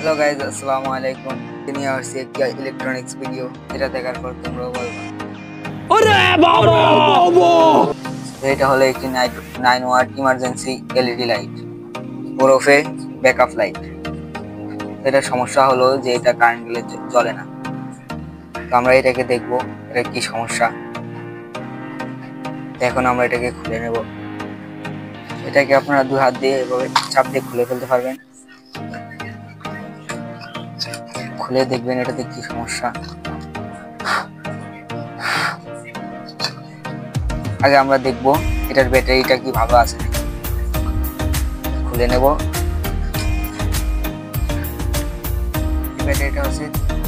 Hello guys, আসসালামু আলাইকুম। নিয়ে আসছি একটি ইলেকট্রনিক্স ভিডিও, যেটা দেখার পর তোমরাও বলবা ওরে বাবা। এটা হলো একটি 9 ওয়াট ইমার্জেন্সি এলইডি লাইট, ওরফে ব্যাকআপ লাইট। এটা সমস্যা হলো যে এটা কারেন্ট গেলে জ্বলে না। তো আমরা এটাকে দেখবো এটা কি সমস্যা। এখন আমরা এটাকে খুলে নেব। এটাকে আপনারা 2 হাত দিয়ে এভাবে চাপ দিয়ে খুলে ফেলতে পারবেন। খুলে দেখবেন এটাতে কি সমস্যা। আগে আমরা দেখবো এটার ব্যাটারিটা কি ভালো আছে। খুলে নেব। ব্যাটারিটা হচ্ছে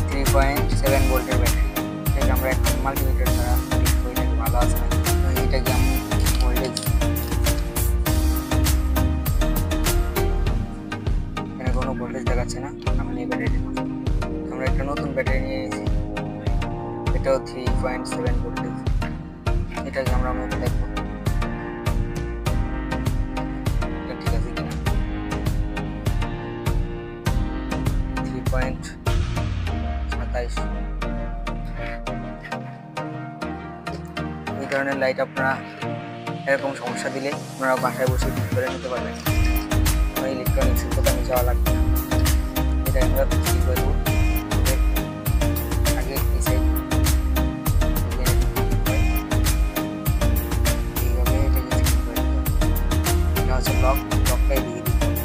3.7 ভোল্টের ব্যাটারি। এটাকে আমরা এখন মাল্টিমিটার দ্বারা দেখবো এটা ভালো আছে নাকি। এটাকে আমি ভোল্টেজ, এখানে কোনো ভোল্টেজ দেখাচ্ছে না। আমি এই ব্যাটারি, আমরা একটা নতুন ব্যাটারি নিয়ে এসেছি, এটাও 3.7 ভোল্টেজ। এটাকে আমরা দেখবো ঠিক আছে কিনা। 3.27 এই ধরনের লাইট আপনারা এরকম সমস্যা দিলে আপনারা বাসায় বসে ঠিক করে নিতে পারবেন। ইলেকট্রনিক্সের দোকানে যাওয়া লাগবে না। এটা আমরা ঠিক করব। আগে এই সাইড এইভাবে এটাকে ঠিক করে দিতে হবে। এটা হচ্ছে লকটাই দিয়ে দিতে হবে।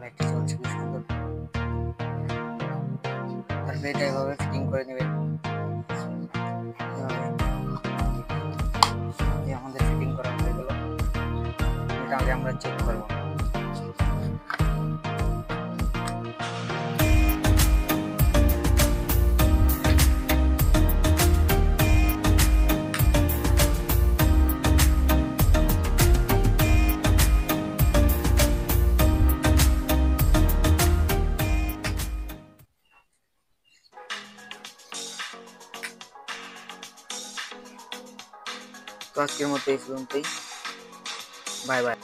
লাইটটা চলছে খুব সুন্দর। তারপরে এটা এভাবে ফিটিং করে নেবেন। আমাদের ফিটিং করা হয়ে গেল। এটা আগে আমরা চেক করব। তো আজকের মতো এই পর্যন্তই। Bye bye.